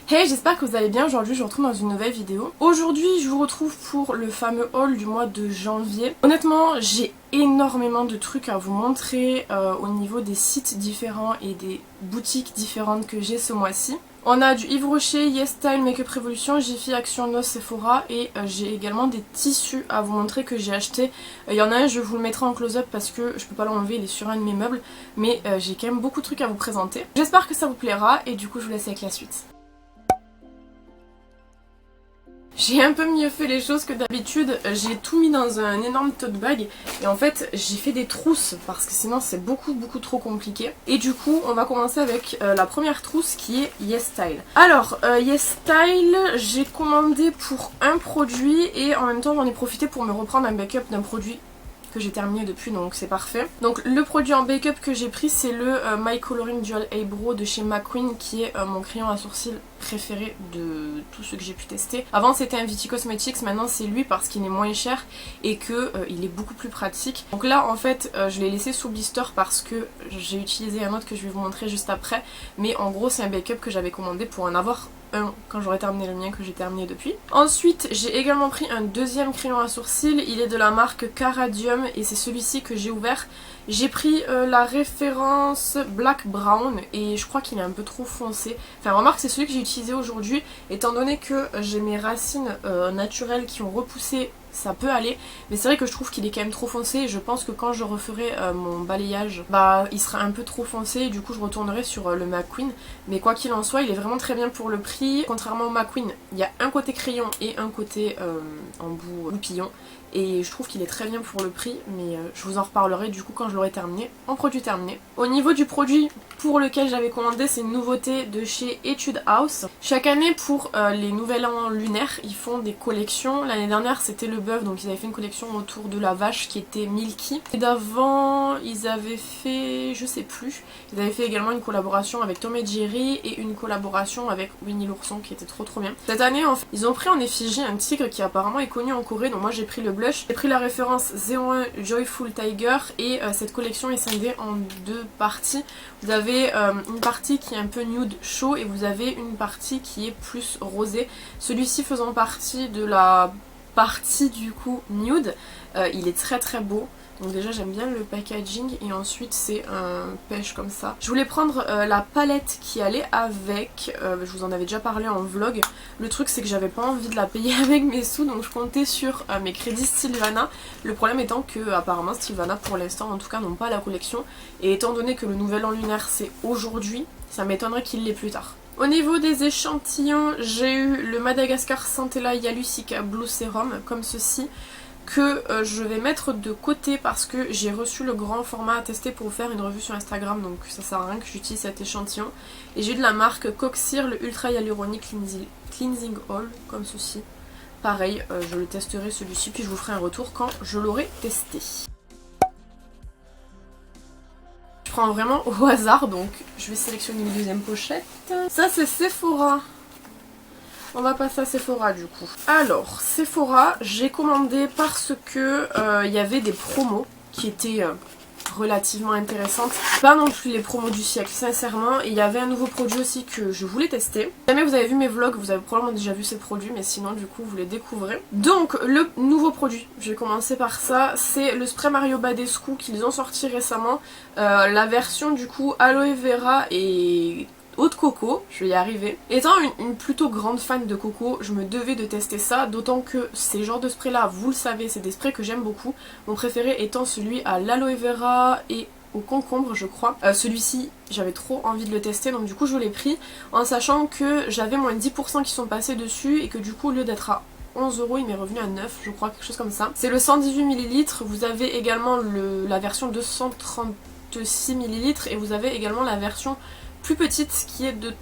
Hey, j'espère que vous allez bien. Aujourd'hui je vous retrouve dans une nouvelle vidéo. Aujourd'hui je vous retrouve pour le fameux haul du mois de janvier. Honnêtement j'ai énormément de trucs à vous montrer au niveau des sites différents et des boutiques différentes que j'ai ce mois-ci. On a du Yves Rocher, YesStyle, Makeup Revolution, Jiffy, Action, NOS, Sephora et j'ai également des tissus à vous montrer que j'ai acheté. Il y en a un, je vous le mettrai en close-up parce que je peux pas l'enlever, il est sur un de mes meubles, mais j'ai quand même beaucoup de trucs à vous présenter. J'espère que ça vous plaira et du coup je vous laisse avec la suite. J'ai un peu mieux fait les choses que d'habitude, j'ai tout mis dans un énorme tote bag et en fait j'ai fait des trousses parce que sinon c'est beaucoup trop compliqué. Et du coup on va commencer avec la première trousse qui est YesStyle. Alors YesStyle, j'ai commandé pour un produit et en même temps j'en ai profité pour me reprendre un backup d'un produit que j'ai terminé depuis, donc c'est parfait. Donc le produit en backup que j'ai pris c'est le My Coloring Dual Eyebrow de chez McQueen qui est mon crayon à sourcils préféré de tous ceux que j'ai pu tester. Avant c'était un Viti Cosmetics, maintenant c'est lui parce qu'il est moins cher et que il est beaucoup plus pratique. Donc là en fait je l'ai laissé sous blister parce que j'ai utilisé un autre que je vais vous montrer juste après, mais en gros c'est un backup que j'avais commandé pour en avoir un quand j'aurai terminé le mien que j'ai terminé depuis. Ensuite j'ai également pris un deuxième crayon à sourcils, il est de la marque Caradium et c'est celui-ci que j'ai ouvert. J'ai pris la référence Black Brown et je crois qu'il est un peu trop foncé. Enfin remarque c'est celui que j'ai utilisé aujourd'hui étant donné que j'ai mes racines naturelles qui ont repoussé, ça peut aller, mais c'est vrai que je trouve qu'il est quand même trop foncé et je pense que quand je referai mon balayage, bah il sera un peu trop foncé et du coup je retournerai sur le McQueen. Mais quoi qu'il en soit, il est vraiment très bien pour le prix. Contrairement au McQueen, il y a un côté crayon et un côté embout loupillon. Et je trouve qu'il est très bien pour le prix, mais je vous en reparlerai du coup quand je l'aurai terminé, en produit terminé. Au niveau du produit pour lequel j'avais commandé, c'est une nouveauté de chez Etude House. Chaque année pour les nouvel an lunaires, ils font des collections. L'année dernière c'était le bœuf, donc ils avaient fait une collection autour de la vache qui était Milky. Et d'avant ils avaient fait, je sais plus, ils avaient fait également une collaboration avec Tom et Jerry et une collaboration avec Winnie l'ourson qui était trop bien. Cette année en fait, ils ont pris en effigie un tigre qui apparemment est connu en Corée, donc moi j'ai pris le blush. J'ai pris la référence 01 Joyful Tiger et cette collection est scindée en deux parties. Vous avez une partie qui est un peu nude chaud et vous avez une partie qui est plus rosée. Celui-ci faisant partie de la partie du coup nude, il est très beau. Donc déjà j'aime bien le packaging et ensuite c'est un pêche comme ça. Je voulais prendre la palette qui allait avec, je vous en avais déjà parlé en vlog. Le truc c'est que j'avais pas envie de la payer avec mes sous donc je comptais sur mes crédits Sylvana. Le problème étant que apparemment Sylvana pour l'instant en tout cas n'ont pas la collection. Et étant donné que le nouvel an lunaire c'est aujourd'hui, ça m'étonnerait qu'il l'ait plus tard. Au niveau des échantillons, j'ai eu le Madagascar Centella Yalusica Blue Serum comme ceci, que je vais mettre de côté parce que j'ai reçu le grand format à tester pour vous faire une revue sur Instagram, donc ça sert à rien que j'utilise cet échantillon. Et j'ai eu de la marque Coxir le Ultra Hyaluronic Cleansing Oil comme ceci. Pareil, je le testerai celui-ci puis je vous ferai un retour quand je l'aurai testé. Je prends vraiment au hasard, donc je vais sélectionner une deuxième pochette. Ça c'est Sephora. On va passer à Sephora du coup. Alors, Sephora, j'ai commandé parce que il y avait des promos qui étaient relativement intéressantes. Pas non plus les promos du siècle, sincèrement. Et il y avait un nouveau produit aussi que je voulais tester. Si jamais vous avez vu mes vlogs, vous avez probablement déjà vu ces produits, mais sinon du coup vous les découvrez. Donc, le nouveau produit, je vais commencer par ça, c'est le spray Mario Badescu qu'ils ont sorti récemment. La version du coup aloe vera et eau de coco, je vais y arriver. Étant une plutôt grande fan de coco, je me devais de tester ça, d'autant que ces genres de sprays là, vous le savez, c'est des sprays que j'aime beaucoup. Mon préféré étant celui à l'aloe vera et au concombre je crois. Celui-ci j'avais trop envie de le tester donc du coup je l'ai pris en sachant que j'avais moins de 10% qui sont passés dessus et que du coup au lieu d'être à 11 € il m'est revenu à 9 je crois, quelque chose comme ça. C'est le 118 ml, vous avez également la version 236 ml et vous avez également la version plus petite qui est de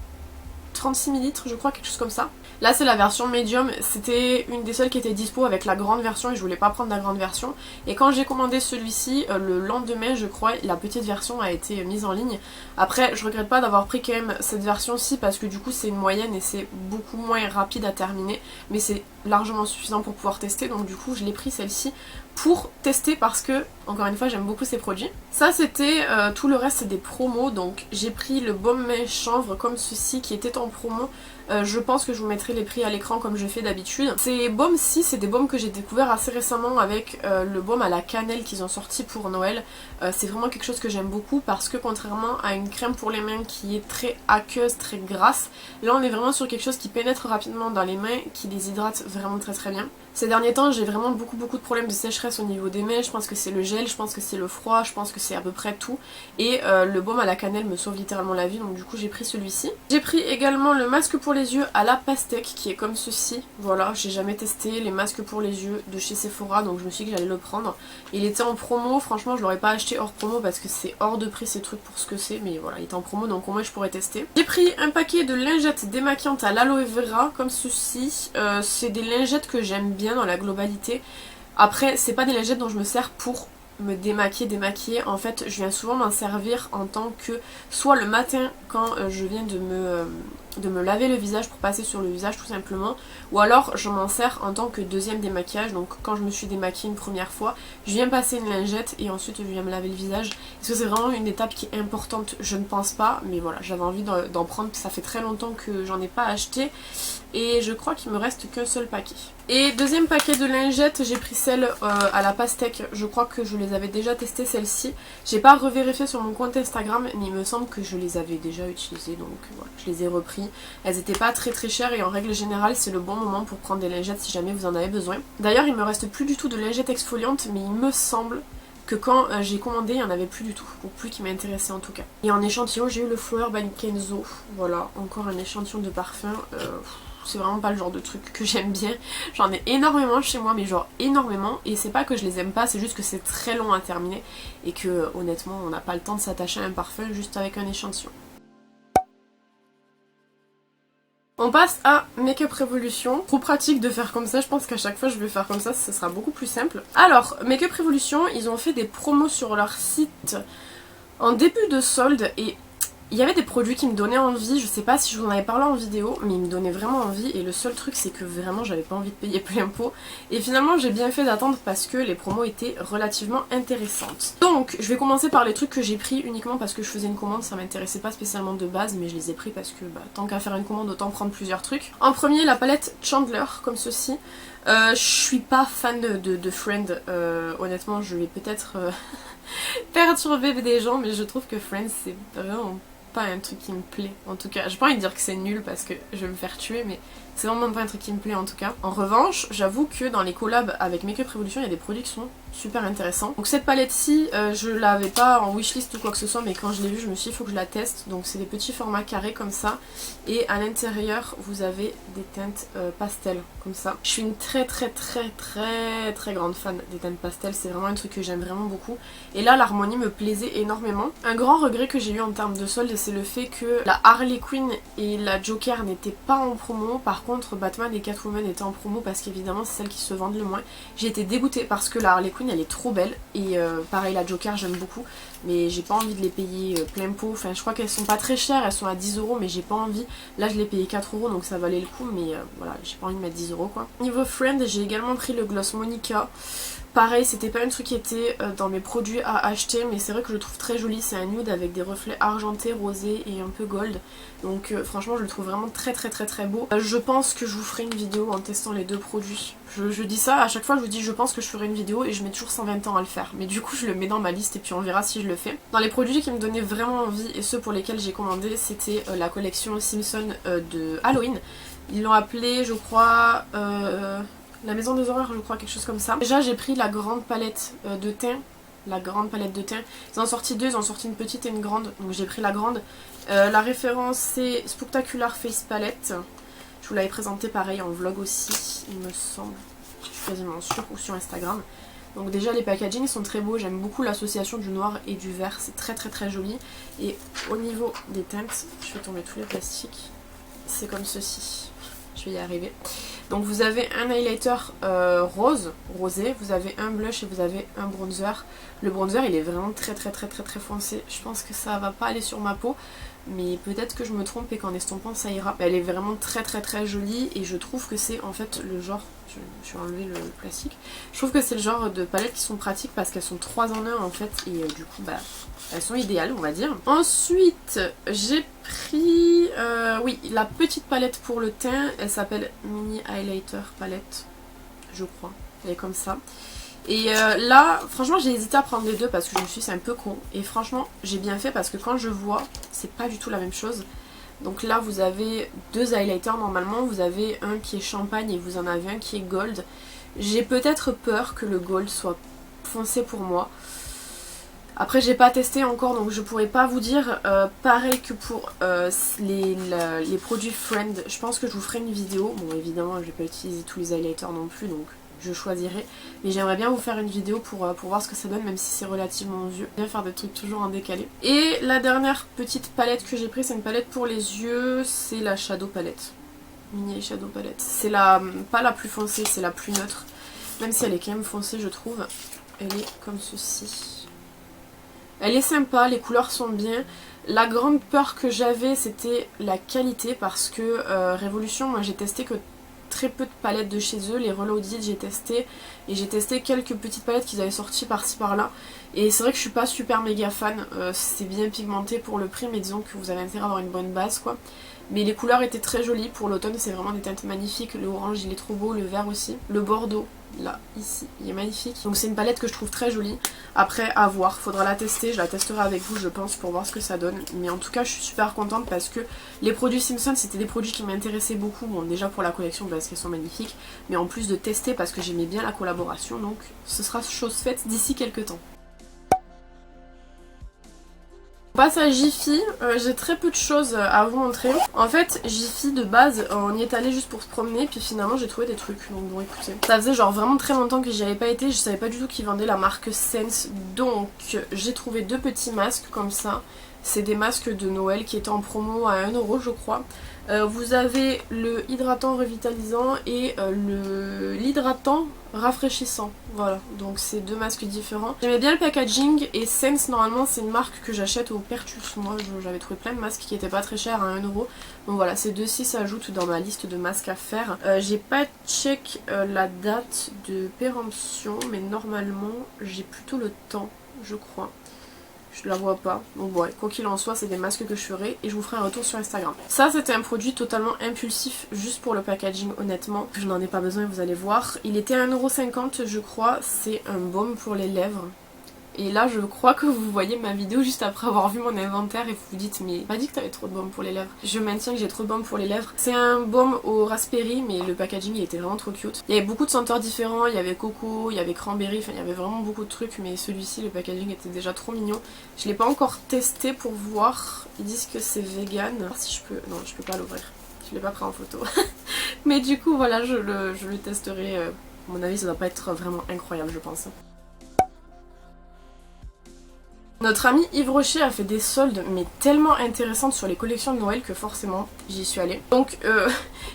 36 ml je crois, quelque chose comme ça. Là c'est la version médium, c'était une des seules qui était dispo avec la grande version et je voulais pas prendre la grande version. Et quand j'ai commandé celui-ci, le lendemain je crois, la petite version a été mise en ligne. Après je regrette pas d'avoir pris quand même cette version-ci parce que du coup c'est une moyenne et c'est beaucoup moins rapide à terminer. Mais c'est largement suffisant pour pouvoir tester donc du coup je l'ai pris celle-ci pour tester parce que, encore une fois, j'aime beaucoup ces produits. Ça c'était tout le reste, c'est des promos. Donc j'ai pris le baume main chanvre comme ceci qui était en promo. Je pense que je vous mettrai les prix à l'écran comme je fais d'habitude. Ces baumes-ci, c'est des baumes que j'ai découvert assez récemment avec le baume à la cannelle qu'ils ont sorti pour Noël. C'est vraiment quelque chose que j'aime beaucoup parce que contrairement à une crème pour les mains qui est très aqueuse, très grasse, là on est vraiment sur quelque chose qui pénètre rapidement dans les mains, qui les hydrate vraiment très très bien. Ces derniers temps, j'ai vraiment beaucoup de problèmes de sécheresse au niveau des mains. Je pense que c'est le gel, je pense que c'est le froid, je pense que c'est à peu près tout. Et le baume à la cannelle me sauve littéralement la vie, donc du coup j'ai pris celui-ci. J'ai pris également le masque pour les yeux à la pastèque qui est comme ceci. Voilà, j'ai jamais testé les masques pour les yeux de chez Sephora, donc je me suis dit que j'allais le prendre. Il était en promo, franchement je l'aurais pas acheté hors promo parce que c'est hors de prix ces trucs pour ce que c'est, mais voilà, il était en promo donc au moins je pourrais tester. J'ai pris un paquet de lingettes démaquillantes à l'aloe vera comme ceci. C'est des lingettes que j'aime bien dans la globalité. Après, c'est pas des lingettes dont je me sers pour me démaquiller. En fait, je viens souvent m'en servir en tant que soit le matin quand je viens de me laver le visage pour passer sur le visage tout simplement, ou alors je m'en sers en tant que deuxième démaquillage. Donc quand je me suis démaquillée une première fois, je viens passer une lingette et ensuite je viens me laver le visage. Est-ce que c'est vraiment une étape qui est importante? Je ne pense pas, mais voilà, j'avais envie d'en prendre. Ça fait très longtemps que j'en ai pas acheté et je crois qu'il me reste qu'un seul paquet. Et deuxième paquet de lingettes, j'ai pris celle à la pastèque. Je crois que je les avais déjà testées celles-ci. J'ai pas revérifié sur mon compte Instagram, mais il me semble que je les avais déjà utilisées, donc voilà, je les ai repris. Elles étaient pas très chères et en règle générale c'est le bon moment pour prendre des lingettes si jamais vous en avez besoin. D'ailleurs il me reste plus du tout de lingettes exfoliantes, mais il me semble que quand j'ai commandé il n'y en avait plus du tout, ou plus qui m'intéressait en tout cas. Et en échantillon j'ai eu le Flower by Kenzo, voilà, encore un échantillon de parfum. C'est vraiment pas le genre de truc que j'aime bien. J'en ai énormément chez moi, mais genre énormément. Et c'est pas que je les aime pas, c'est juste que c'est très long à terminer. Et que honnêtement, on n'a pas le temps de s'attacher à un parfum juste avec un échantillon. On passe à Make Up Revolution. Trop pratique de faire comme ça, je pense qu'à chaque fois je vais faire comme ça sera beaucoup plus simple. Alors, Make Up Revolution, ils ont fait des promos sur leur site en début de solde et il y avait des produits qui me donnaient envie, je sais pas si je vous en avais parlé en vidéo, mais ils me donnaient vraiment envie et le seul truc c'est que vraiment j'avais pas envie de payer plein pot. Et finalement j'ai bien fait d'attendre parce que les promos étaient relativement intéressantes. Donc je vais commencer par les trucs que j'ai pris uniquement parce que je faisais une commande, ça m'intéressait pas spécialement de base, mais je les ai pris parce que tant qu'à faire une commande autant prendre plusieurs trucs. En premier la palette Chandler comme ceci. Je suis pas fan de Friend, honnêtement je vais peut-être perturber des gens, mais je trouve que Friends c'est vraiment pas un truc qui me plaît. En tout cas, j'ai pas envie de dire que c'est nul parce que je vais me faire tuer, mais c'est vraiment pas un truc qui me plaît en tout cas. En revanche, j'avoue que dans les collabs avec Make Up Revolution, il y a des produits qui sont super intéressants. Donc cette palette-ci, je l'avais pas en wishlist ou quoi que ce soit, mais quand je l'ai vue, je me suis dit il faut que je la teste. Donc c'est des petits formats carrés comme ça. Et à l'intérieur, vous avez des teintes pastel comme ça. Je suis une très grande fan des teintes pastel. C'est vraiment un truc que j'aime vraiment beaucoup. Et là, l'harmonie me plaisait énormément. Un grand regret que j'ai eu en termes de solde, c'est le fait que la Harley Quinn et la Joker n'étaient pas en promo. Par contre, Batman et Catwoman étaient en promo parce qu'évidemment, c'est celles qui se vendent le moins. J'ai été dégoûtée parce que la Harley Quinn elle est trop belle et pareil la Joker j'aime beaucoup, mais j'ai pas envie de les payer plein pot. Enfin je crois qu'elles sont pas très chères, elles sont à 10 €, mais j'ai pas envie. Là je l'ai payé 4 € donc ça valait le coup, mais voilà, j'ai pas envie de mettre 10 € quoi. Niveau Friend, j'ai également pris le gloss Monica. Pareil, c'était pas un truc qui était dans mes produits à acheter, mais c'est vrai que je le trouve très joli. C'est un nude avec des reflets argentés, rosés et un peu gold. Donc franchement, je le trouve vraiment très beau. Je pense que je vous ferai une vidéo en testant les deux produits. Je dis ça, à chaque fois je vous dis je pense que je ferai une vidéo et je mets toujours 120 ans à le faire. Mais du coup, je le mets dans ma liste et puis on verra si je le fais. Dans les produits qui me donnaient vraiment envie et ceux pour lesquels j'ai commandé, c'était la collection Simpson de Halloween. Ils l'ont appelé, je crois... La maison des horreurs, je crois, quelque chose comme ça. Déjà j'ai pris la grande palette de teint. La grande palette de teint. Ils en ont sorti deux, ils en ont sorti une petite et une grande. Donc j'ai pris la grande. La référence c'est Spectacular Face Palette. Je vous l'avais présenté pareil en vlog aussi, il me semble. Je suis quasiment sûre, ou sur Instagram. Donc déjà les packaging sont très beaux. J'aime beaucoup l'association du noir et du vert. C'est très joli. Et au niveau des teintes, je vais tomber tous les plastiques. C'est comme ceci. Je vais y arriver. Donc vous avez un highlighter rosé, vous avez un blush et vous avez un bronzer. Le bronzer il est vraiment très foncé. Je pense que ça va pas aller sur ma peau, mais peut-être que je me trompe et qu'en estompant ça ira. Elle est vraiment très jolie et je trouve que c'est en fait le genre je vais enlever le plastique. Je trouve que c'est le genre de palettes qui sont pratiques parce qu'elles sont 3 en 1 en fait et du coup bah elles sont idéales on va dire. Ensuite j'ai pris oui la petite palette pour le teint, elle s'appelle Mini Highlighter Palette je crois, elle est comme ça. Et là franchement j'ai hésité à prendre les deux parce que je me suis dit c'est un peu con et franchement j'ai bien fait parce que quand je vois c'est pas du tout la même chose. Donc là vous avez deux highlighters normalement, vous avez un qui est champagne et vous en avez un qui est gold. J'ai peut-être peur que le gold soit foncé pour moi. Après j'ai pas testé encore donc je pourrais pas vous dire. Pareil que pour les produits Friend, je pense que je vous ferai une vidéo. Bon évidemment je vais pas utiliser tous les highlighters non plus donc je choisirai. Mais j'aimerais bien vous faire une vidéo pour voir ce que ça donne même si c'est relativement aux yeux. Bien faire des trucs toujours en décalé. Et la dernière petite palette que j'ai prise c'est une palette pour les yeux. C'est la Shadow Palette. Mini Shadow Palette. C'est pas la plus foncée, c'est la plus neutre. Même si elle est quand même foncée je trouve. Elle est comme ceci. Elle est sympa, les couleurs sont bien. La grande peur que j'avais c'était la qualité parce que Révolution, moi j'ai testé que très peu de palettes de chez eux, les Reloaded j'ai testé et j'ai testé quelques petites palettes qu'ils avaient sorties par-ci par-là et c'est vrai que je suis pas super méga fan, c'est bien pigmenté pour le prix mais disons que vous avez intérêt à avoir une bonne base quoi. Mais les couleurs étaient très jolies, pour l'automne c'est vraiment des teintes magnifiques, le orange il est trop beau, le vert aussi, le bordeaux là ici il est magnifique, donc c'est une palette que je trouve très jolie. Après à voir, faudra la tester, je la testerai avec vous je pense pour voir ce que ça donne, mais en tout cas je suis super contente parce que les produits Simpson c'était des produits qui m'intéressaient beaucoup, bon déjà pour la collection parce qu'elles sont magnifiques, mais en plus de tester parce que j'aimais bien la collaboration, donc ce sera chose faite d'ici quelques temps. On passe à Jiffy, j'ai très peu de choses à vous montrer. En fait Jiffy de base on y est allé juste pour se promener puis finalement j'ai trouvé des trucs donc bon écoutez. Ça faisait genre vraiment très longtemps que j'y avais pas été, je savais pas du tout qu'ils vendaient la marque Sense donc j'ai trouvé deux petits masques comme ça. C'est des masques de Noël qui étaient en promo à 1 € je crois. Vous avez le hydratant revitalisant et l'hydratant rafraîchissant. Voilà, donc c'est deux masques différents. J'aimais bien le packaging et Sense normalement c'est une marque que j'achète au Pertus. Moi j'avais trouvé plein de masques qui étaient pas très chers à 1 €. Donc voilà, ces deux-ci s'ajoutent dans ma liste de masques à faire. J'ai pas check la date de péremption mais normalement j'ai plutôt le temps je crois. Je la vois pas, donc ouais, quoi qu'il en soit c'est des masques que je ferai et je vous ferai un retour sur Instagram. Ça c'était un produit totalement impulsif juste pour le packaging honnêtement, je n'en ai pas besoin vous allez voir. Il était à 1,50 € je crois, c'est un baume pour les lèvres. Et là je crois que vous voyez ma vidéo juste après avoir vu mon inventaire et vous vous dites mais pas dit que t'avais trop de baume pour les lèvres. Je maintiens que j'ai trop de baume pour les lèvres. C'est un baume au raspberry mais le packaging il était vraiment trop cute. Il y avait beaucoup de senteurs différents, il y avait coco, il y avait cranberry, enfin il y avait vraiment beaucoup de trucs mais celui-ci le packaging était déjà trop mignon. Je l'ai pas encore testé pour voir, ils disent que c'est vegan. Si je peux, non je peux pas l'ouvrir, je l'ai pas pris en photo. Mais du coup voilà je le testerai, à mon avis ça doit pas être vraiment incroyable je pense. Notre ami Yves Rocher a fait des soldes mais tellement intéressantes sur les collections de Noël que forcément j'y suis allée. Donc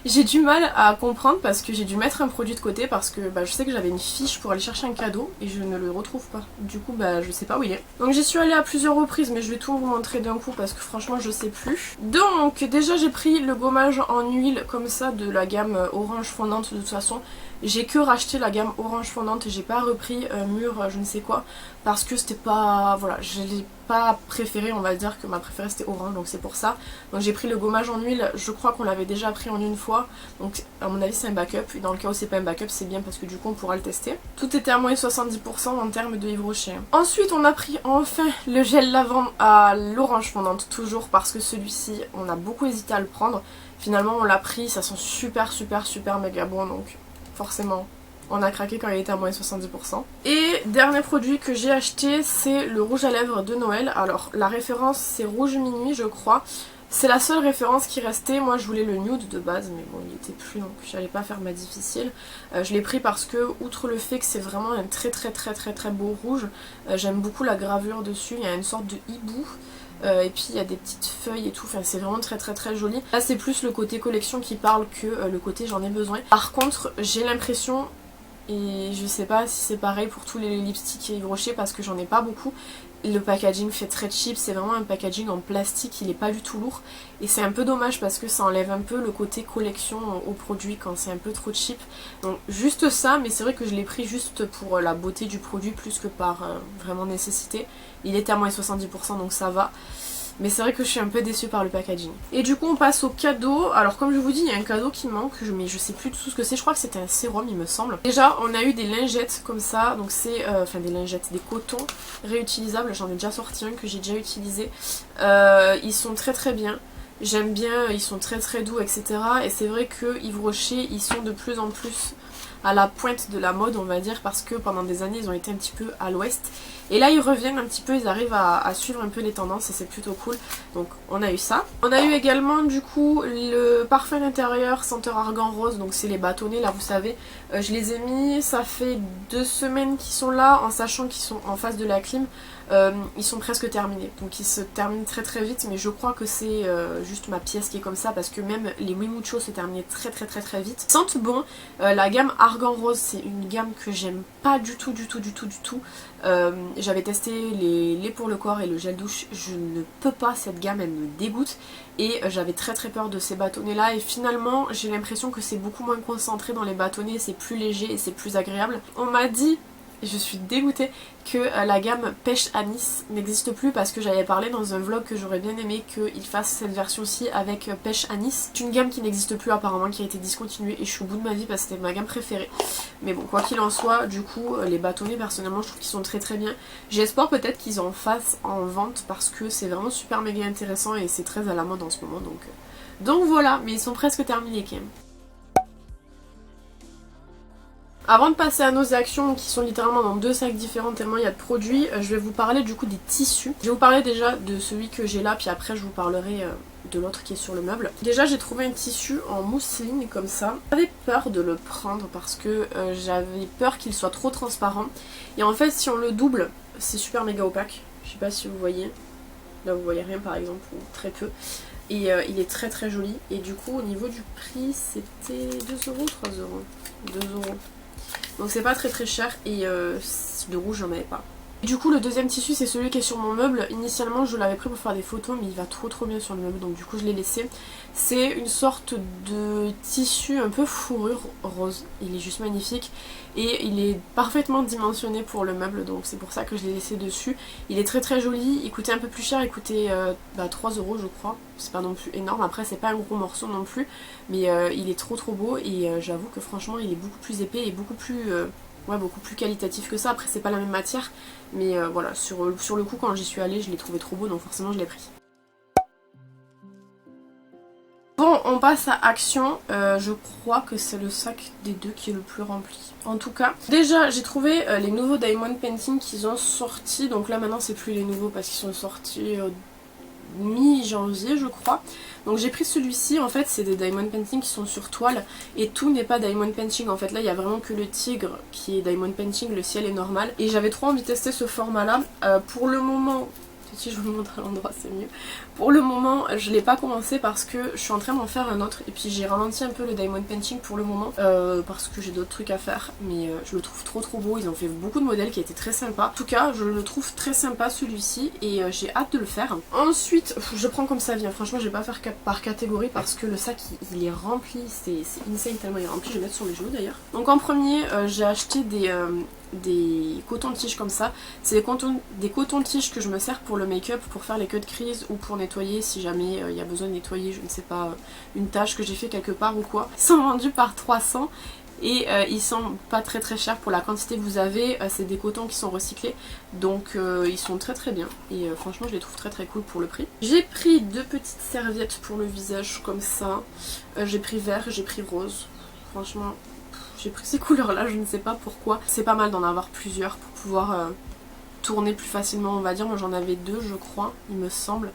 j'ai du mal à comprendre parce que j'ai dû mettre un produit de côté parce que je sais que j'avais une fiche pour aller chercher un cadeau et je ne le retrouve pas. Du coup je sais pas où il est. Donc j'y suis allée à plusieurs reprises mais je vais tout vous montrer d'un coup parce que franchement je sais plus. Donc déjà j'ai pris le gommage en huile comme ça de la gamme orange fondante de toute façon. J'ai que racheté la gamme orange fondante et j'ai pas repris mûr je ne sais quoi parce que c'était pas, voilà, je l'ai pas préféré, on va dire que ma préférée c'était orange donc c'est pour ça. Donc j'ai pris le gommage en huile, je crois qu'on l'avait déjà pris en une fois donc à mon avis c'est un backup et dans le cas où c'est pas un backup c'est bien parce que du coup on pourra le tester. Tout était à moins 70% en termes de Yves Rocher. Ensuite on a pris enfin le gel lavande à l'orange fondante toujours parce que celui-ci on a beaucoup hésité à le prendre. Finalement on l'a pris, ça sent super méga bon donc forcément on a craqué quand il était à moins 70%. Et dernier produit que j'ai acheté c'est le rouge à lèvres de Noël. Alors la référence c'est rouge minuit je crois. C'est la seule référence qui restait. Moi je voulais le nude de base mais bon il était plus donc j'allais pas faire ma difficile. Je l'ai pris parce que outre le fait que c'est vraiment un très beau rouge, j'aime beaucoup la gravure dessus, il y a une sorte de hibou. Et puis il y a des petites feuilles et tout, enfin c'est vraiment très joli. Là c'est plus le côté collection qui parle que le côté j'en ai besoin. Par contre j'ai l'impression, et je sais pas si c'est pareil pour tous les lipsticks Yves Rocher parce que j'en ai pas beaucoup, le packaging fait très cheap, c'est vraiment un packaging en plastique, il est pas du tout lourd. Et c'est un peu dommage parce que ça enlève un peu le côté collection au produit quand c'est un peu trop cheap. Donc juste ça, mais c'est vrai que je l'ai pris juste pour la beauté du produit plus que par vraiment nécessité. Il était à moins 70% donc ça va. Mais c'est vrai que je suis un peu déçue par le packaging. Et du coup on passe au cadeau. Alors comme je vous dis il y a un cadeau qui manque, mais je sais plus du tout ce que c'est. Je crois que c'était un sérum il me semble. Déjà on a eu des lingettes comme ça. Donc c'est, enfin des lingettes, des cotons réutilisables. J'en ai déjà sorti un que j'ai déjà utilisé. Ils sont très très bien. J'aime bien, ils sont très très doux etc. Et c'est vrai que Yves Rocher ils sont de plus en plus à la pointe de la mode on va dire, parce que pendant des années ils ont été un petit peu à l'ouest et là ils reviennent un petit peu, ils arrivent à suivre un peu les tendances et c'est plutôt cool. Donc on a eu ça. On a eu également du coup le parfum intérieur senteur argan rose, donc c'est les bâtonnets là vous savez. Je les ai mis, ça fait 2 semaines qu'ils sont là en sachant qu'ils sont en face de la clim. Ils sont presque terminés, donc ils se terminent très très vite, mais je crois que c'est juste ma pièce qui est comme ça parce que même les Wimucho se terminaient très très très très vite. Ils sentent bon, la gamme Argan Rose c'est une gamme que j'aime pas du tout. J'avais testé les laits pour le corps et le gel douche, je ne peux pas, cette gamme elle me dégoûte et j'avais très très peur de ces bâtonnets là et finalement j'ai l'impression que c'est beaucoup moins concentré dans les bâtonnets, c'est plus léger et c'est plus agréable. On m'a dit, et je suis dégoûtée, que la gamme pêche anis n'existe plus parce que j'avais parlé dans un vlog que j'aurais bien aimé qu'ils fassent cette version-ci avec pêche anis. C'est une gamme qui n'existe plus apparemment, qui a été discontinuée et je suis au bout de ma vie parce que c'était ma gamme préférée. Mais bon, quoi qu'il en soit, du coup, les bâtonnets personnellement je trouve qu'ils sont très très bien. J'espère peut-être qu'ils en fassent en vente parce que c'est vraiment super méga intéressant et c'est très à la mode en ce moment donc voilà, mais ils sont presque terminés quand même. Avant de passer à nos actions qui sont littéralement dans 2 sacs différents tellement il y a de produits, je vais vous parler du coup des tissus. Je vais vous parler déjà de celui que j'ai là puis après je vous parlerai de l'autre qui est sur le meuble. Déjà j'ai trouvé un tissu en mousseline comme ça. J'avais peur de le prendre parce que j'avais peur qu'il soit trop transparent. Et en fait si on le double c'est super méga opaque. Je sais pas si vous voyez. Là vous voyez rien par exemple ou très peu. Et il est très très joli. Et du coup au niveau du prix c'était 2 euros, 3 euros. 2 euros. Donc c'est pas très très cher et de rouge j'en avais pas. Et du coup le deuxième tissu c'est celui qui est sur mon meuble. Initialement je l'avais pris pour faire des photos mais il va trop bien sur le meuble donc du coup je l'ai laissé. C'est une sorte de tissu un peu fourrure rose. Il est juste magnifique et il est parfaitement dimensionné pour le meuble donc c'est pour ça que je l'ai laissé dessus. Il est très très joli, il coûtait un peu plus cher, il coûtait 3 euros je crois. C'est pas non plus énorme, après c'est pas un gros morceau non plus mais il est trop beau et j'avoue que franchement il est beaucoup plus épais et beaucoup plus qualitatif que ça. Après c'est pas la même matière mais voilà, sur le coup quand j'y suis allée je l'ai trouvé trop beau donc forcément je l'ai pris. Bon, on passe à Action. Je crois que c'est le sac des deux qui est le plus rempli. En tout cas, déjà j'ai trouvé les nouveaux Diamond Painting qu'ils ont sortis. Donc là maintenant c'est plus les nouveaux parce qu'ils sont sortis mi-janvier je crois. Donc j'ai pris celui-ci, en fait c'est des Diamond Painting qui sont sur toile et tout n'est pas Diamond Painting. En fait là il y a vraiment que le tigre qui est Diamond Painting, le ciel est normal. Et j'avais trop envie de tester ce format là. Pour le moment... Si je vous montre à l'endroit c'est mieux. Pour le moment je l'ai pas commencé parce que je suis en train d'en faire un autre et puis j'ai ralenti un peu le Diamond Painting pour le moment parce que j'ai d'autres trucs à faire mais je le trouve trop beau. Ils ont fait beaucoup de modèles qui étaient très sympas. En tout cas je le trouve très sympa celui-ci et j'ai hâte de le faire. Ensuite je prends comme ça vient, franchement je vais pas faire par catégorie parce que le sac il est rempli, c'est insane tellement il est rempli. Je vais mettre sur les genoux d'ailleurs. Donc en premier j'ai acheté des cotons-tiges comme ça. C'est des cotons-tiges que je me sers pour le make-up, pour faire les queues de crise ou pour nettoyer si jamais il y a besoin de nettoyer, je ne sais pas, une tâche que j'ai fait quelque part ou quoi. Ils sont vendus par 300 et ils sont pas très chers pour la quantité que vous avez. C'est des cotons qui sont recyclés donc ils sont très bien et franchement je les trouve très cool pour le prix. J'ai pris 2 petites serviettes pour le visage comme ça. J'ai pris vert, j'ai pris rose. Franchement j'ai pris ces couleurs là, je ne sais pas pourquoi. C'est pas mal d'en avoir plusieurs pour pouvoir tourner plus facilement on va dire. Moi j'en avais 2 je crois il me semble.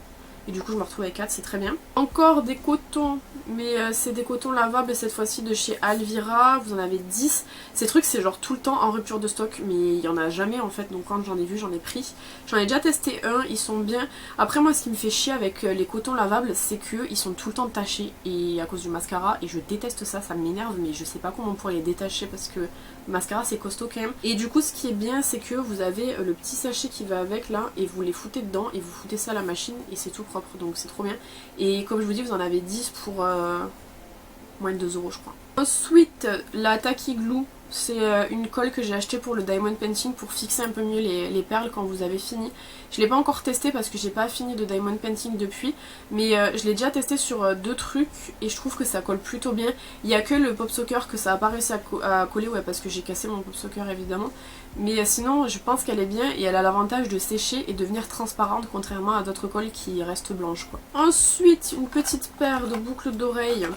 Et du coup je me retrouve avec 4, c'est très bien. Encore des cotons, mais c'est des cotons lavables cette fois-ci de chez Alvira. Vous en avez 10. Ces trucs c'est genre tout le temps en rupture de stock, mais il n'y en a jamais en fait. Donc quand j'en ai vu j'en ai pris. J'en ai déjà testé un, ils sont bien. Après moi ce qui me fait chier avec les cotons lavables c'est qu'ils sont tout le temps tachés et à cause du mascara. Et je déteste ça, ça m'énerve mais je sais pas comment on pourrait les détacher parce que mascara c'est costaud quand même. Et du coup ce qui est bien c'est que vous avez le petit sachet qui va avec là et vous les foutez dedans et vous foutez ça à la machine et c'est tout propre, donc c'est trop bien. Et comme je vous dis, vous en avez 10 pour moins de 2 € je crois. Ensuite la Tacky Glue, c'est une colle que j'ai achetée pour le diamond painting pour fixer un peu mieux les perles quand vous avez fini. Je l'ai pas encore testé parce que j'ai pas fini de diamond painting depuis, mais je l'ai déjà testé sur 2 trucs et je trouve que ça colle plutôt bien. Il y a que le pop socker que ça a pas réussi à coller, ouais, parce que j'ai cassé mon pop socker évidemment. Mais sinon je pense qu'elle est bien et elle a l'avantage de sécher et de devenir transparente contrairement à d'autres colles qui restent blanches quoi. Ensuite une petite paire de boucles d'oreilles.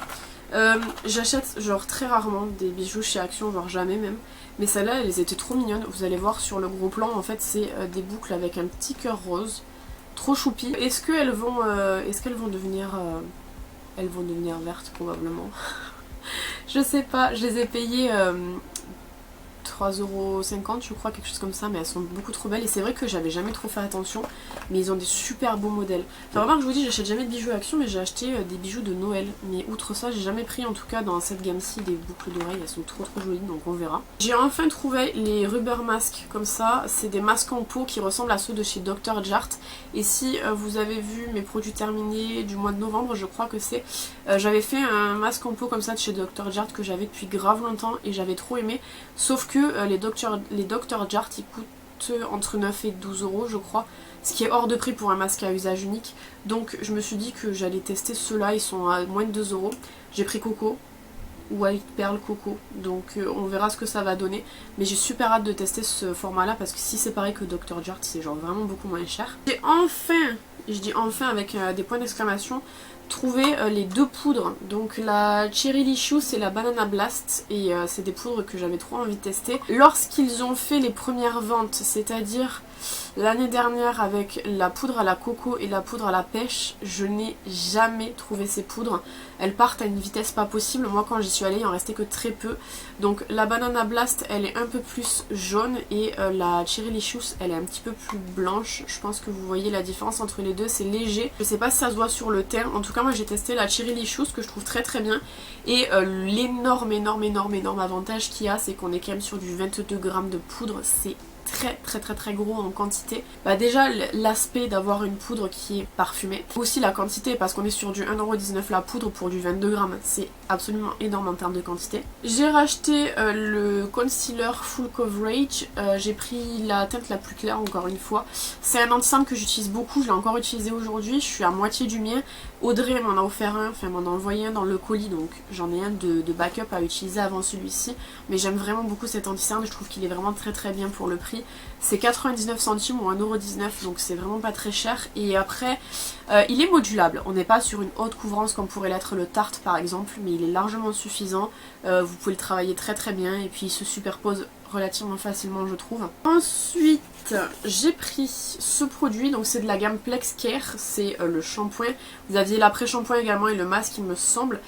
J'achète genre très rarement des bijoux chez Action, genre jamais même. Mais celles-là, elles étaient trop mignonnes. Vous allez voir sur le gros plan, en fait, c'est des boucles avec un petit cœur rose. Trop choupi. Est-ce qu'elles vont devenir... elles vont devenir vertes, probablement. Je sais pas, je les ai payées 3,50 € je crois, quelque chose comme ça, mais elles sont beaucoup trop belles et c'est vrai que j'avais jamais trop fait attention, mais ils ont des super beaux modèles. Enfin vraiment, je vous dis, j'achète jamais de bijoux Action, mais j'ai acheté des bijoux de Noël, mais outre ça j'ai jamais pris en tout cas dans cette gamme-ci des boucles d'oreilles, elles sont trop jolies, donc on verra. J'ai enfin trouvé les rubber masks comme ça, c'est des masques en peau qui ressemblent à ceux de chez Dr. Jart, et si vous avez vu mes produits terminés du mois de novembre, je crois que c'est, j'avais fait un masque en peau comme ça de chez Dr. Jart que j'avais depuis grave longtemps et j'avais trop aimé, sauf que les Dr. Jart ils coûtent entre 9 et 12 € je crois, ce qui est hors de prix pour un masque à usage unique, donc je me suis dit que j'allais tester ceux-là, ils sont à moins de 2 €. J'ai pris Coco, White Pearl Coco, donc on verra ce que ça va donner, mais j'ai super hâte de tester ce format là parce que si c'est pareil que Dr. Jart c'est genre vraiment beaucoup moins cher. J'ai enfin, je dis enfin avec des points d'exclamation, trouvé les 2 poudres, donc la Cherry Licious et la Banana Blast, et c'est des poudres que j'avais trop envie de tester. Lorsqu'ils ont fait les premières ventes, c'est-à-dire l'année dernière avec la poudre à la coco et la poudre à la pêche, je n'ai jamais trouvé ces poudres. Elles partent à une vitesse pas possible, moi quand j'y suis allée il en restait que très peu. Donc la Banana Blast elle est un peu plus jaune et la Cherry Licious elle est un petit peu plus blanche. Je pense que vous voyez la différence entre les deux, c'est léger. Je sais pas si ça se voit sur le teint, en tout cas moi j'ai testé la Cherry Licious que je trouve très bien. Et l'énorme avantage qu'il y a, c'est qu'on est quand même sur du 22 g de poudre, c'est très gros en quantité. Bah déjà l'aspect d'avoir une poudre qui est parfumée, aussi la quantité parce qu'on est sur du 1,19 € la poudre pour du 22 g, c'est absolument énorme en termes de quantité. J'ai racheté le concealer Full Coverage, j'ai pris la teinte la plus claire encore une fois. C'est un anti-cerne que j'utilise beaucoup, je l'ai encore utilisé aujourd'hui, je suis à moitié du mien. Audrey m'en a offert un, enfin m'en a envoyé un dans le colis, donc j'en ai un de backup à utiliser avant celui-ci, mais j'aime vraiment beaucoup cet anti-cerne, je trouve qu'il est vraiment très bien pour le prix. C'est 99 centimes ou 1,19 €, donc c'est vraiment pas très cher. Et après, il est modulable, on n'est pas sur une haute couvrance comme pourrait l'être le Tarte par exemple, mais il est largement suffisant, vous pouvez le travailler très bien et puis il se superpose relativement facilement je trouve. Ensuite j'ai pris ce produit, donc c'est de la gamme Plex Care, c'est le shampoing, vous aviez l'après-shampoing également et le masque il me semble,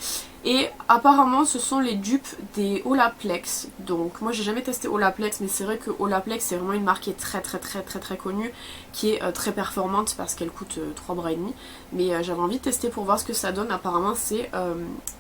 et apparemment ce sont les dupes des Olaplex. Donc moi j'ai jamais testé Olaplex, mais c'est vrai que Olaplex c'est vraiment une marque qui est très connue, qui est très performante parce qu'elle coûte 3,5 €, mais j'avais envie de tester pour voir ce que ça donne. Apparemment c'est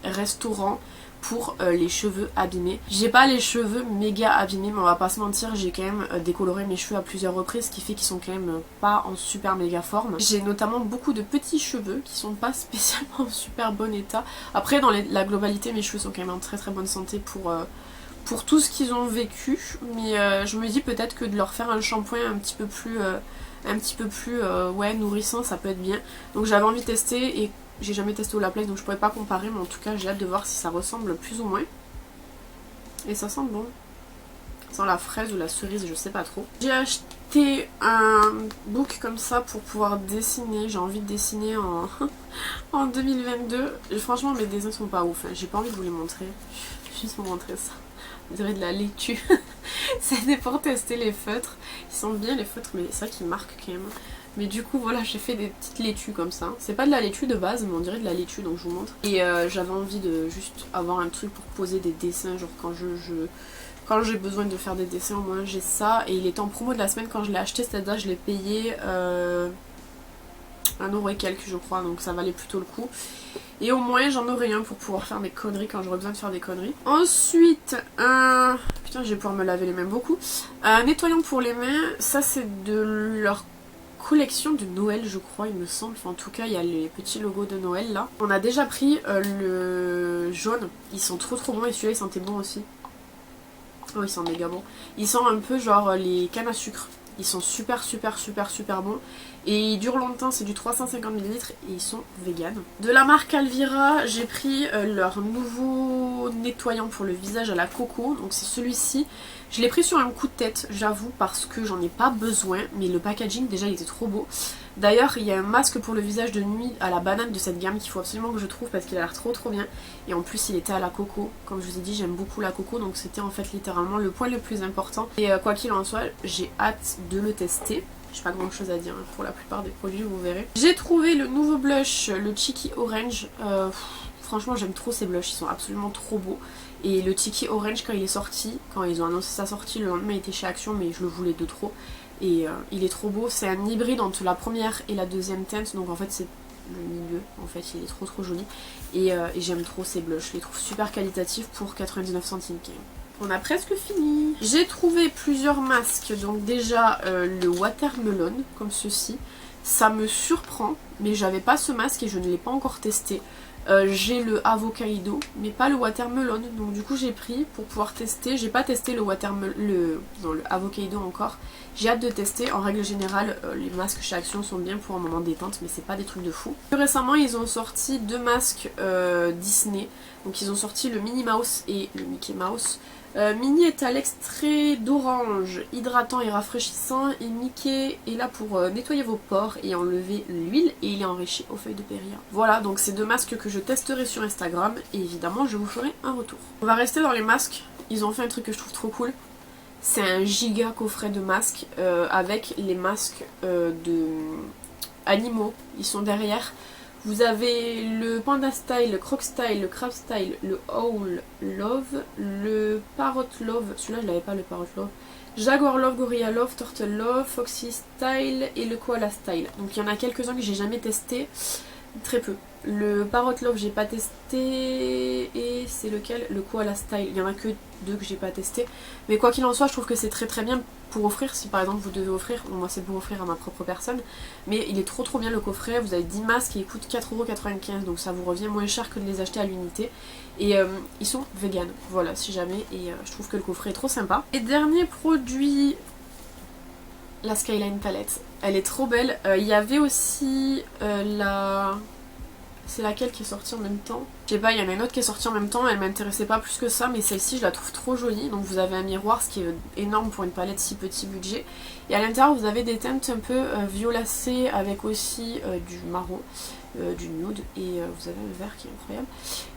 restaurant pour les cheveux abîmés. J'ai pas les cheveux méga abîmés, mais on va pas se mentir, j'ai quand même décoloré mes cheveux à plusieurs reprises, ce qui fait qu'ils sont quand même pas en super méga forme. J'ai notamment beaucoup de petits cheveux qui sont pas spécialement en super bon état. Après dans la globalité mes cheveux sont quand même en très bonne santé pour tout ce qu'ils ont vécu, mais je me dis peut-être que de leur faire un shampoing un petit peu plus ouais, nourrissant, ça peut être bien. Donc j'avais envie de tester et j'ai jamais testé Olaplex donc je pourrais pas comparer, mais en tout cas j'ai hâte de voir si ça ressemble plus ou moins. Et ça sent bon. Ça sent la fraise ou la cerise, je sais pas trop. J'ai acheté un book comme ça pour pouvoir dessiner. J'ai envie de dessiner en 2022. Et franchement mes dessins sont pas ouf, hein. J'ai pas envie de vous les montrer. Juste vous montrer ça. On dirait de la laitue. C'était pour tester les feutres. Ils sont bien les feutres, mais c'est vrai qu'ils marquent quand même. Mais du coup voilà, j'ai fait des petites laitues comme ça. C'est pas de la laitue de base, mais on dirait de la laitue, donc je vous montre. Et j'avais envie de juste avoir un truc pour poser des dessins, genre quand j'ai besoin de faire des dessins, au moins j'ai ça. Et il était en promo de la semaine quand je l'ai acheté, c'est-à-dire je l'ai payé 1 € et quelques je crois, donc ça valait plutôt le coup. Et au moins j'en aurai un pour pouvoir faire mes conneries quand j'aurai besoin de faire des conneries. Ensuite un putain je vais pouvoir me laver les mains beaucoup. Un nettoyant pour les mains, ça c'est de leur collection de Noël je crois il me semble, enfin, en tout cas il y a les petits logos de Noël là. On a déjà pris le jaune, ils sont trop bons et celui-là il sentait bon aussi. Oh il sent méga bon. Ils sentent un peu genre les cannes à sucre. Ils sont super bons. Et ils durent longtemps, c'est du 350 ml et ils sont vegan. De la marque Alvira, j'ai pris leur nouveau nettoyant pour le visage à la coco. Donc c'est celui-ci. Je l'ai pris sur un coup de tête, j'avoue, parce que j'en ai pas besoin. Mais le packaging, déjà, il était trop beau. D'ailleurs, il y a un masque pour le visage de nuit à la banane de cette gamme qu'il faut absolument que je trouve parce qu'il a l'air trop bien. Et en plus, il était à la coco. Comme je vous ai dit, j'aime beaucoup la coco. Donc c'était en fait littéralement le point le plus important. Et quoi qu'il en soit, j'ai hâte de le tester. J'ai pas grand chose à dire pour la plupart des produits, vous verrez. J'ai trouvé le nouveau blush, le Cheeky Orange. Franchement, j'aime trop ces blushs, ils sont absolument trop beaux. Et le Cheeky Orange, quand il est sorti, quand ils ont annoncé sa sortie, le lendemain il était chez Action, mais je le voulais de trop. Et il est trop beau. C'est un hybride entre la première et la deuxième teinte, donc en fait c'est le milieu. En fait, il est trop joli. Et j'aime trop ces blushs, je les trouve super qualitatifs pour 99 centimes quand même. On a presque fini. J'ai trouvé plusieurs masques. Donc déjà le watermelon comme ceci. Ça me surprend mais j'avais pas ce masque et je ne l'ai pas encore testé. J'ai le avocado mais pas le watermelon. Donc du coup j'ai pris pour pouvoir tester. J'ai pas testé le avocado encore. J'ai hâte de tester. En règle générale les masques chez Action sont bien pour un moment détente mais c'est pas des trucs de fou. Plus récemment ils ont sorti deux masques Disney. Donc ils ont sorti le Minnie Mouse et le Mickey Mouse. Minnie est à l'extrait d'orange, hydratant et rafraîchissant, et Mickey est là pour nettoyer vos pores et enlever l'huile, et il est enrichi aux feuilles de périlla. Voilà, donc c'est deux masques que je testerai sur Instagram, et évidemment je vous ferai un retour. On va rester dans les masques, ils ont fait un truc que je trouve trop cool. C'est un giga coffret de masques avec les masques de animaux, ils sont derrière. Vous avez le Panda Style, le Croc Style, le Crab Style, le Owl Love, le Parrot Love, celui-là je l'avais pas le Parrot Love, Jaguar Love, Gorilla Love, Turtle Love, Foxy Style et le Koala Style. Donc il y en a quelques-uns que j'ai jamais testé, très peu. Le Parrot Love j'ai pas testé et c'est lequel? Le Koala Style, il y en a que deux que j'ai pas testé. Mais quoi qu'il en soit je trouve que c'est très bien pour offrir, si par exemple vous devez offrir, bon, moi c'est pour offrir à ma propre personne, mais il est trop bien le coffret, vous avez 10 masques et il coûte 4,95 €, donc ça vous revient moins cher que de les acheter à l'unité. Et ils sont vegan, voilà si jamais, et je trouve que le coffret est trop sympa. Et dernier produit, la Skyline palette, elle est trop belle. Il y avait aussi la... C'est laquelle qui est sortie en même temps? Je sais pas, il y en a une autre qui est sortie en même temps, elle m'intéressait pas plus que ça, mais celle-ci je la trouve trop jolie. Donc vous avez un miroir, ce qui est énorme pour une palette si petit budget. Et à l'intérieur vous avez des teintes un peu violacées avec aussi du marron, du nude, et vous avez un vert qui est incroyable.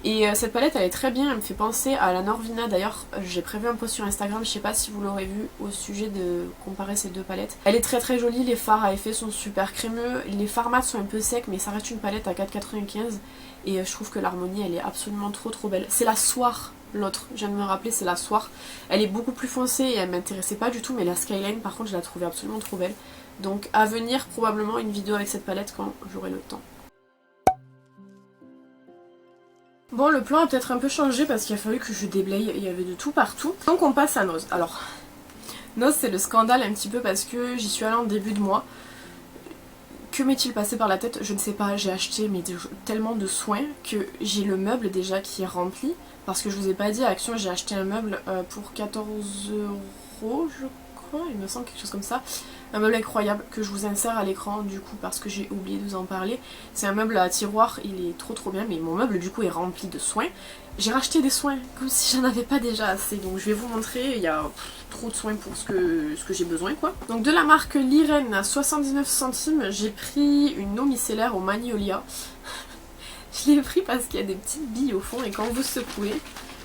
Et cette palette elle est très bien, elle me fait penser à la Norvina. D'ailleurs j'ai prévu un post sur Instagram, je sais pas si vous l'aurez vu, au sujet de comparer ces deux palettes. Elle est très jolie, les fards à effet sont super crémeux, les fards mat sont un peu secs mais ça reste une palette à 4,95 €. Et je trouve que l'harmonie elle est absolument trop belle. C'est la Soir, l'autre, je viens de me rappeler, c'est la Soir. Elle est beaucoup plus foncée et elle m'intéressait pas du tout, mais la Skyline par contre je la trouvais absolument trop belle. Donc à venir probablement une vidéo avec cette palette quand j'aurai le temps. Bon, le plan a peut-être un peu changé parce qu'il a fallu que je déblaye, il y avait de tout partout. Donc on passe à Nose. Alors, Nose c'est le scandale un petit peu parce que j'y suis allée en début de mois. Que m'est-il passé par la tête? Je ne sais pas, j'ai acheté mais tellement de soins que j'ai le meuble déjà qui est rempli. Parce que je vous ai pas dit, à Action j'ai acheté un meuble pour 14 € je crois, il me semble quelque chose comme ça. Un meuble incroyable que je vous insère à l'écran du coup parce que j'ai oublié de vous en parler. C'est un meuble à tiroir, il est trop bien, mais mon meuble du coup est rempli de soins. J'ai racheté des soins comme si j'en avais pas déjà assez, donc je vais vous montrer, il y a trop de soins pour ce que j'ai besoin quoi. Donc de la marque Liren à 79 centimes, j'ai pris une eau micellaire au magnolia. Je l'ai pris parce qu'il y a des petites billes au fond et quand vous secouez,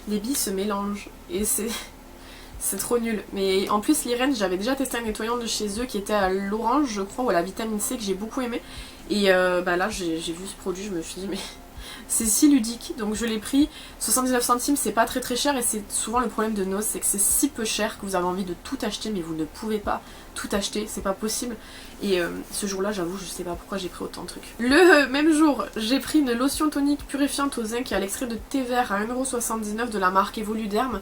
les billes se mélangent et c'est trop nul. Mais en plus Liren, j'avais déjà testé un nettoyant de chez eux qui était à l'orange je crois ou à la vitamine C que j'ai beaucoup aimé. Et bah là j'ai vu ce produit, je me suis dit mais c'est si ludique, donc je l'ai pris. 79 centimes c'est pas très cher et c'est souvent le problème de Nose, c'est que c'est si peu cher que vous avez envie de tout acheter mais vous ne pouvez pas tout acheter, c'est pas possible. Et ce jour là j'avoue je sais pas pourquoi j'ai pris autant de trucs. Le même jour j'ai pris une lotion tonique purifiante au zinc à l'extrait de thé vert à 1,79€ de la marque Evoluderm.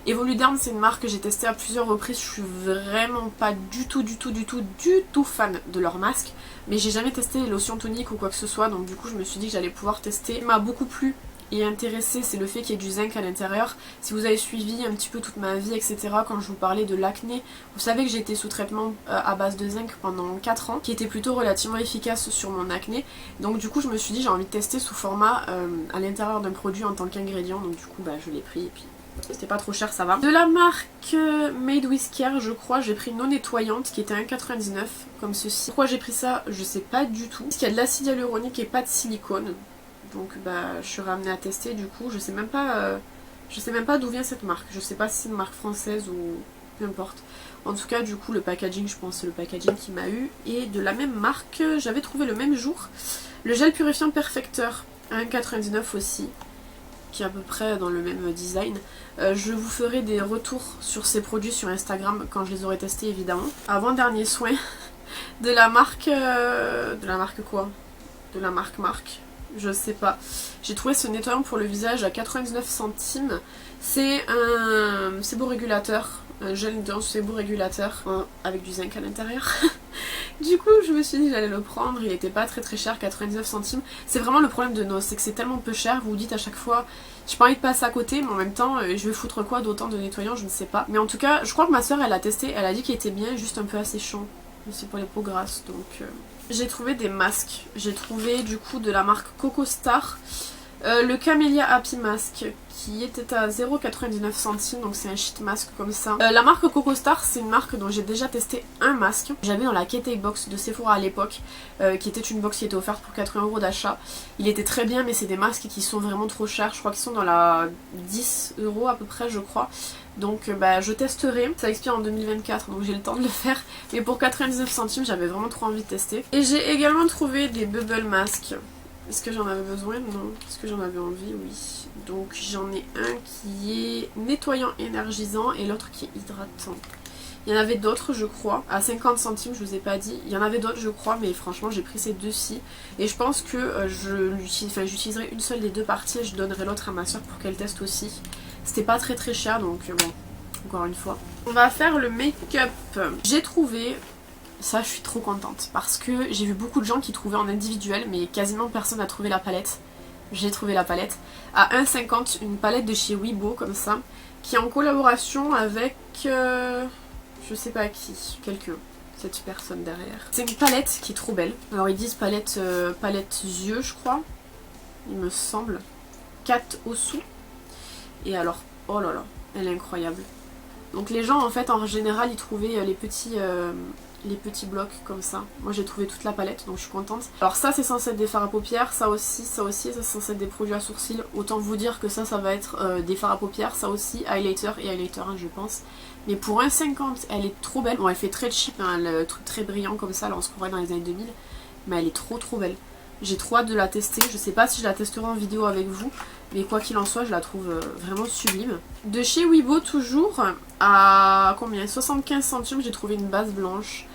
Evoluderm c'est une marque que j'ai testée à plusieurs reprises, je suis vraiment pas du tout fan de leur masque. Mais j'ai jamais testé les lotions toniques ou quoi que ce soit, donc du coup je me suis dit que j'allais pouvoir tester. Il m'a beaucoup plu et intéressé, c'est le fait qu'il y ait du zinc à l'intérieur. Si vous avez suivi un petit peu toute ma vie, etc., quand je vous parlais de l'acné, vous savez que j'ai été sous traitement à base de zinc pendant 4 ans, qui était plutôt relativement efficace sur mon acné. Donc du coup je me suis dit j'ai envie de tester sous format à l'intérieur d'un produit en tant qu'ingrédient, donc du coup je l'ai pris et puis c'était pas trop cher, ça va. De la marque Made with Care, je crois, j'ai pris une eau nettoyante qui était à 1,99€ comme ceci. Pourquoi j'ai pris ça, je sais pas du tout. Parce qu'il y a de l'acide hyaluronique et pas de silicone. Donc je suis ramenée à tester du coup, je sais même pas d'où vient cette marque. Je sais pas si c'est une marque française ou peu importe. En tout cas du coup le packaging, je pense c'est le packaging qui m'a eu. Et de la même marque, j'avais trouvé le même jour le gel purifiant Perfecteur à 1,99€ aussi, qui est à peu près dans le même design. Je vous ferai des retours sur ces produits sur Instagram quand je les aurai testés évidemment. Avant-dernier soin de la marque... de la marque quoi? De la marque je sais pas. J'ai trouvé ce nettoyant pour le visage à 99 centimes. C'est un séborégulateur, un gel nettoyant séborégulateur avec du zinc à l'intérieur. Du coup je me suis dit que j'allais le prendre, il était pas très cher, 99 centimes. C'est vraiment le problème de Nose, c'est que c'est tellement peu cher, vous vous dites à chaque fois j'ai pas envie de passer à côté, mais en même temps je vais foutre quoi d'autant de nettoyant, je ne sais pas. Mais en tout cas je crois que ma soeur elle a testé, elle a dit qu'il était bien, juste un peu asséchant. Mais c'est pour les peaux grasses donc... J'ai trouvé des masques, j'ai trouvé du coup de la marque Coco Star. Le Camellia Happy Mask qui était à 0,99 centimes, donc c'est un sheet mask comme ça. La marque Coco Star c'est une marque dont j'ai déjà testé un masque. J'avais dans la Kete Box de Sephora à l'époque, qui était une box qui était offerte pour 80€ d'achat. Il était très bien mais c'est des masques qui sont vraiment trop chers, je crois qu'ils sont dans la 10€ à peu près je crois. Donc je testerai, ça expire en 2024 donc j'ai le temps de le faire. Mais pour 99 centimes j'avais vraiment trop envie de tester. Et j'ai également trouvé des bubble masks. Est-ce que j'en avais besoin? Non. Est-ce que j'en avais envie? Oui. Donc j'en ai un qui est nettoyant énergisant et l'autre qui est hydratant. Il y en avait d'autres je crois, à 50 centimes je vous ai pas dit. Il y en avait d'autres je crois mais franchement j'ai pris ces deux-ci. Et je pense que j'utiliserai une seule des deux parties et je donnerai l'autre à ma soeur pour qu'elle teste aussi. C'était pas très cher donc bon, encore une fois. On va faire le make-up. J'ai trouvé... Ça je suis trop contente parce que j'ai vu beaucoup de gens qui trouvaient en individuel mais quasiment personne n'a trouvé la palette. J'ai trouvé la palette à 1,50€, une palette de chez Weibo comme ça, qui est en collaboration avec je sais pas qui, quelqu'un, cette personne derrière. C'est une palette qui est trop belle. Alors ils disent palette, palette yeux je crois, il me semble. 4 au sous. Et alors, oh là là, elle est incroyable. Donc les gens en fait en général ils trouvaient les petits blocs comme ça. Moi j'ai trouvé toute la palette donc je suis contente. Alors ça c'est censé être des fards à paupières, ça aussi, ça c'est censé être des produits à sourcils. Autant vous dire que ça va être des fards à paupières, ça aussi, highlighter et highlighter je pense. Mais pour 1,50 elle est trop belle. Bon elle fait très cheap, hein, le truc très brillant comme ça, là on se croirait dans les années 2000. Mais elle est trop belle. J'ai trop hâte de la tester, je sais pas si je la testerai en vidéo avec vous. Mais quoi qu'il en soit, je la trouve vraiment sublime. De chez Weibo toujours, à combien 75 centimes, j'ai trouvé une base blanche.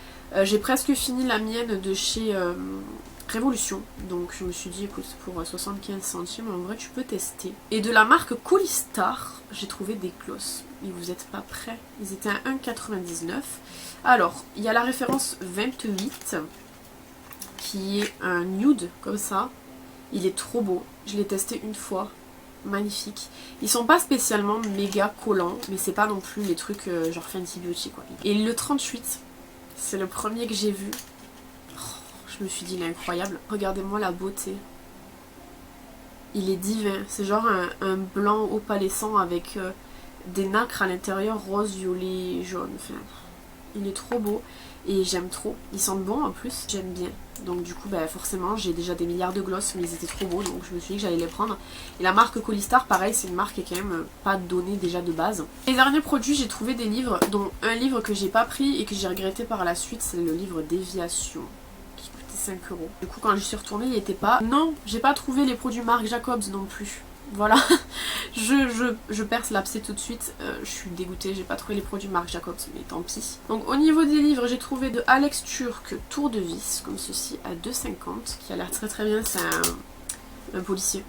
J'ai presque fini la mienne de chez Révolution. Donc je me suis dit, écoute, pour 75 centimes, en vrai tu peux tester. Et de la marque Coolistar, j'ai trouvé des glosses. Mais vous êtes pas prêts? Ils étaient à 1,99. Alors, il y a la référence 28, qui est un nude comme ça. Il est trop beau. Je l'ai testé une fois. Magnifique. Ils sont pas spécialement méga collants, mais c'est pas non plus les trucs genre Fenty Beauty quoi. Et le 38, c'est le premier que j'ai vu. Oh, je me suis dit il est incroyable. Regardez-moi la beauté. Il est divin. C'est genre un blanc opalescent avec des nacres à l'intérieur, rose, violet, jaune. Enfin, il est trop beau. Et j'aime trop. Ils sentent bon en plus. J'aime bien. Donc du coup forcément j'ai déjà des milliards de glosses mais ils étaient trop beaux donc je me suis dit que j'allais les prendre. Et la marque Coolistar pareil c'est une marque qui est quand même pas donnée déjà de base. Les derniers produits j'ai trouvé des livres dont un livre que j'ai pas pris et que j'ai regretté par la suite, c'est le livre Déviation qui coûtait 5€. Du coup quand je suis retournée il était pas. Non j'ai pas trouvé les produits marque Jacobs non plus. voilà, je perce l'abcès tout de suite, je suis dégoûtée, j'ai pas trouvé les produits Marc Jacobs, mais tant pis. Donc au niveau des livres, j'ai trouvé de Alex Turc Tour de vis, comme ceci, à 2,50, qui a l'air très très bien, c'est un policier.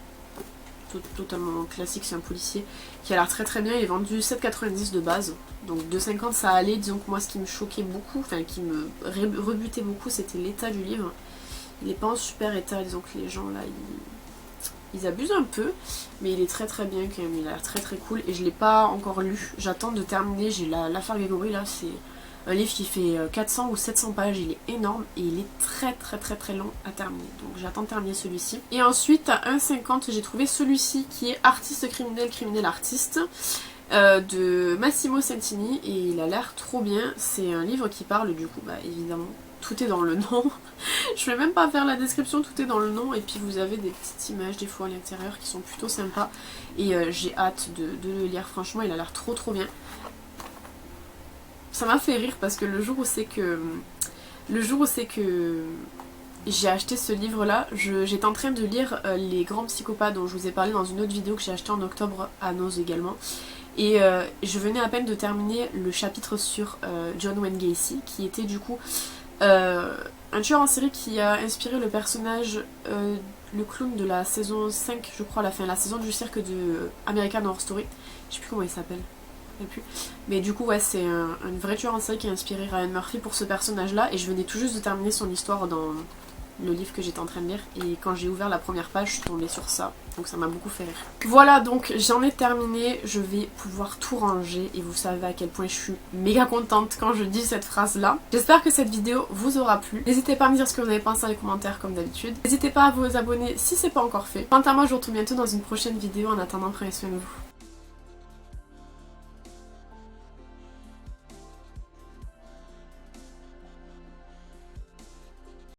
Totalement classique, c'est un policier qui a l'air très très bien, il est vendu 7,90 de base, donc 2,50 ça allait. Disons que moi ce qui me choquait beaucoup, enfin qui me rebutait beaucoup, c'était l'état du livre. Il est pas en super état, disons que les gens là ils abusent un peu, mais il est très très bien quand même, il a l'air très très cool et je l'ai pas encore lu, j'attends de terminer. J'ai l'affaire Grégory là, c'est un livre qui fait 400 ou 700 pages, il est énorme et il est très très très très long à terminer. Donc j'attends de terminer celui-ci. Et ensuite à 1,50 j'ai trouvé celui-ci qui est Artiste criminel, criminel artiste de Massimo Santini et il a l'air trop bien. C'est un livre qui parle du coup, bah évidemment, tout est dans le nom. Je vais même pas faire la description, tout est dans le nom et puis vous avez des petites images des fois à l'intérieur qui sont plutôt sympas et j'ai hâte de le lire. Franchement il a l'air trop trop bien. Ça m'a fait rire parce que le jour où c'est que j'ai acheté ce livre là, j'étais en train de lire Les Grands Psychopathes dont je vous ai parlé dans une autre vidéo que j'ai acheté en octobre à Noz également. Et je venais à peine de terminer le chapitre sur John Wayne Gacy, qui était du coup un tueur en série qui a inspiré le personnage, le clown de la saison 5 je crois, la saison du cirque de American Horror Story. Je sais plus comment il s'appelle. Plus. Mais du coup ouais c'est un vrai tueur en série qui a inspiré Ryan Murphy pour ce personnage là et je venais tout juste de terminer son histoire dans le livre que j'étais en train de lire et quand j'ai ouvert la première page je suis tombée sur ça, donc ça m'a beaucoup fait rire. Voilà, donc j'en ai terminé, je vais pouvoir tout ranger et vous savez à quel point je suis méga contente quand je dis cette phrase là. J'espère que cette vidéo vous aura plu, n'hésitez pas à me dire ce que vous en avez pensé dans les commentaires comme d'habitude, n'hésitez pas à vous abonner si c'est pas encore fait. Quant à moi je vous retrouve bientôt dans une prochaine vidéo, en attendant prenez soin de vous.